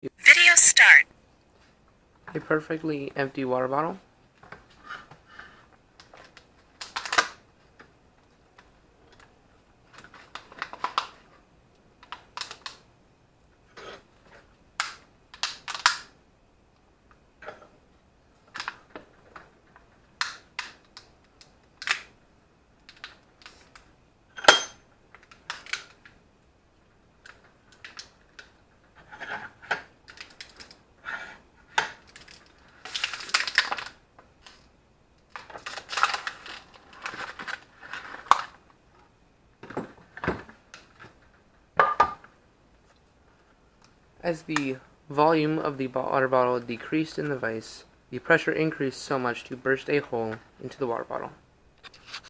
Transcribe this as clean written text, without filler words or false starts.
Video start. A perfectly empty water bottle. As the volume of the water bottle decreased in the vise, the pressure increased so much to burst a hole into the water bottle.